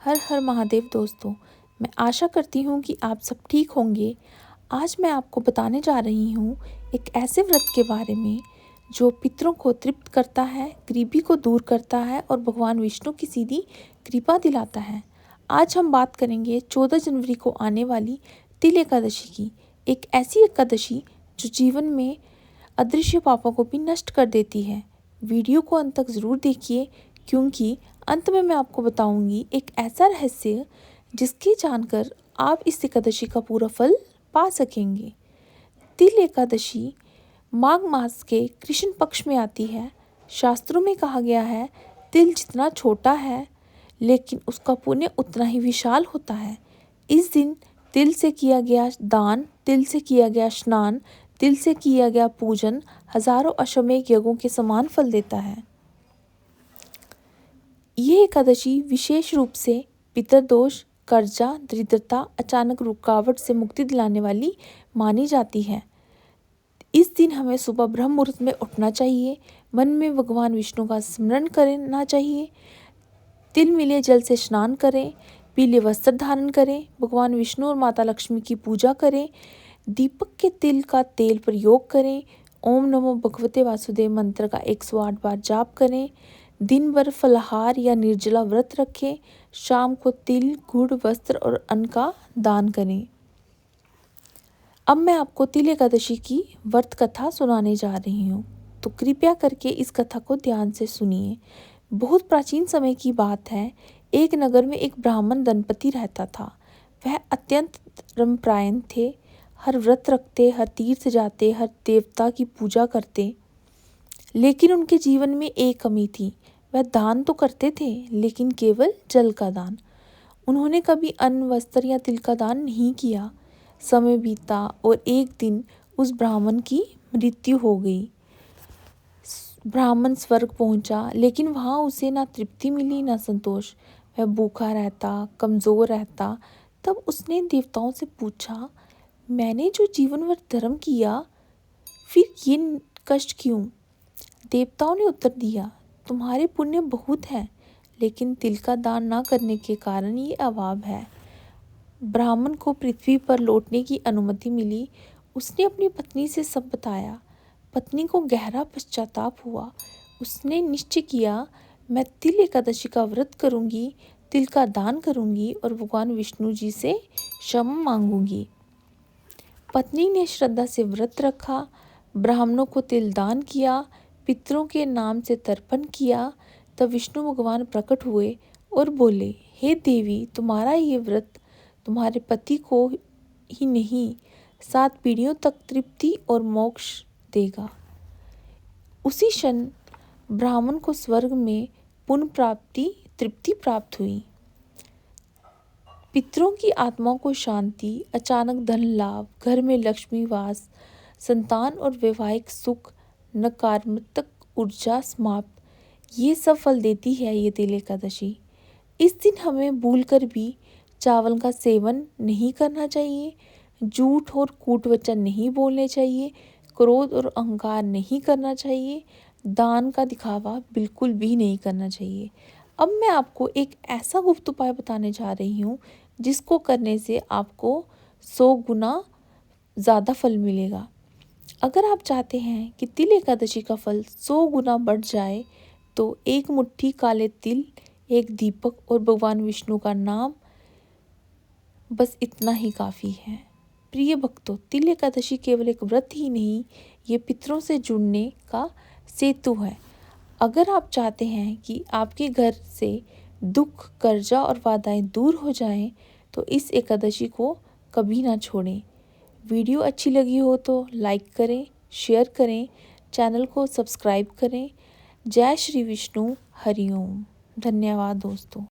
हर हर महादेव दोस्तों, मैं आशा करती हूँ कि आप सब ठीक होंगे। आज मैं आपको बताने जा रही हूँ एक ऐसे व्रत के बारे में जो पितरों को तृप्त करता है, गरीबी को दूर करता है और भगवान विष्णु की सीधी कृपा दिलाता है। आज हम बात करेंगे 14 जनवरी को आने वाली तिल एकादशी की। एक ऐसी एकादशी जो जीवन में अदृश्य पापों को भी नष्ट कर देती है। वीडियो को अंत तक ज़रूर देखिए, क्योंकि अंत में मैं आपको बताऊंगी एक ऐसा रहस्य जिसके जानकर आप इस एकादशी का पूरा फल पा सकेंगे। तिल एकादशी माघ मास के कृष्ण पक्ष में आती है। शास्त्रों में कहा गया है, तिल जितना छोटा है लेकिन उसका पुण्य उतना ही विशाल होता है। इस दिन तिल से किया गया दान, तिल से किया गया स्नान, तिल से किया गया पूजन हजारों अश्वमेध यज्ञों के समान फल देता है। यह एकादशी विशेष रूप से पितरदोष, कर्जा, दरिद्रता, अचानक रुकावट से मुक्ति दिलाने वाली मानी जाती है। इस दिन हमें सुबह ब्रह्म मुहूर्त में उठना चाहिए, मन में भगवान विष्णु का स्मरण करना चाहिए, तिल मिले जल से स्नान करें, पीले वस्त्र धारण करें, भगवान विष्णु और माता लक्ष्मी की पूजा करें, दीपक के तिल का तेल प्रयोग करें, ओम नमो भगवते वासुदेव मंत्र का 108 बार जाप करें, दिन भर फलाहार या निर्जला व्रत रखें, शाम को तिल, गुड़, वस्त्र और अन्न का दान करें। अब मैं आपको तिल एकादशी की व्रत कथा सुनाने जा रही हूँ, तो कृपया करके इस कथा को ध्यान से सुनिए। बहुत प्राचीन समय की बात है। एक नगर में एक ब्राह्मण दंपति रहता था। वह अत्यंत धर्मपरायण थे। हर व्रत रखते, हर तीर्थ जाते, हर देवता की पूजा करते। लेकिन उनके जीवन में एक कमी थी। वह दान तो करते थे, लेकिन केवल जल का दान। उन्होंने कभी अन्न, वस्त्र या तिल का दान नहीं किया। समय बीता और एक दिन उस ब्राह्मण की मृत्यु हो गई। ब्राह्मण स्वर्ग पहुंचा, लेकिन वहां उसे ना तृप्ति मिली ना संतोष। वह भूखा रहता, कमजोर रहता। तब उसने देवताओं से पूछा, मैंने जो जीवन भर धर्म किया, फिर ये कष्ट क्यों? देवताओं ने उत्तर दिया, तुम्हारे पुण्य बहुत है, लेकिन तिल का दान ना करने के कारण ये अभाव है। ब्राह्मण को पृथ्वी पर लौटने की अनुमति मिली। उसने अपनी पत्नी से सब बताया। पत्नी को गहरा पश्चाताप हुआ। उसने निश्चय किया, मैं तिल एकादशी का व्रत करूंगी, तिल का दान करूंगी और भगवान विष्णु जी से क्षमा मांगूंगी। पत्नी ने श्रद्धा से व्रत रखा, ब्राह्मणों को तिल दान किया, पितरों के नाम से तर्पण किया। तब विष्णु भगवान प्रकट हुए और बोले, हे देवी, तुम्हारा ये व्रत तुम्हारे पति को ही नहीं, 7 पीढ़ियों तक तृप्ति और मोक्ष देगा। उसी क्षण ब्राह्मण को स्वर्ग में पुण्य प्राप्ति, तृप्ति प्राप्त हुई। पितरों की आत्माओं को शांति, अचानक धन लाभ, घर में लक्ष्मी वास, संतान और वैवाहिक सुख, नकारात्मक ऊर्जा समाप्त, ये सब फल देती है ये तिल एकादशी। इस दिन हमें भूलकर भी चावल का सेवन नहीं करना चाहिए, झूठ और कूट वचन नहीं बोलने चाहिए, क्रोध और अहंकार नहीं करना चाहिए, दान का दिखावा बिल्कुल भी नहीं करना चाहिए। अब मैं आपको एक ऐसा गुप्त उपाय बताने जा रही हूँ जिसको करने से आपको 100 गुना ज़्यादा फल मिलेगा। अगर आप चाहते हैं कि तिल एकादशी का फल 100 गुना बढ़ जाए, तो एक मुट्ठी काले तिल, एक दीपक और भगवान विष्णु का नाम, बस इतना ही काफ़ी है। प्रिय भक्तों, तिल एकादशी केवल एक व्रत ही नहीं, ये पितरों से जुड़ने का सेतु है। अगर आप चाहते हैं कि आपके घर से दुख, कर्जा और बाधाएं दूर हो जाएं, तो इस एकादशी को कभी ना छोड़ें। वीडियो अच्छी लगी हो तो लाइक करें, शेयर करें, चैनल को सब्सक्राइब करें। जय श्री विष्णु, हरि ओम। धन्यवाद दोस्तों।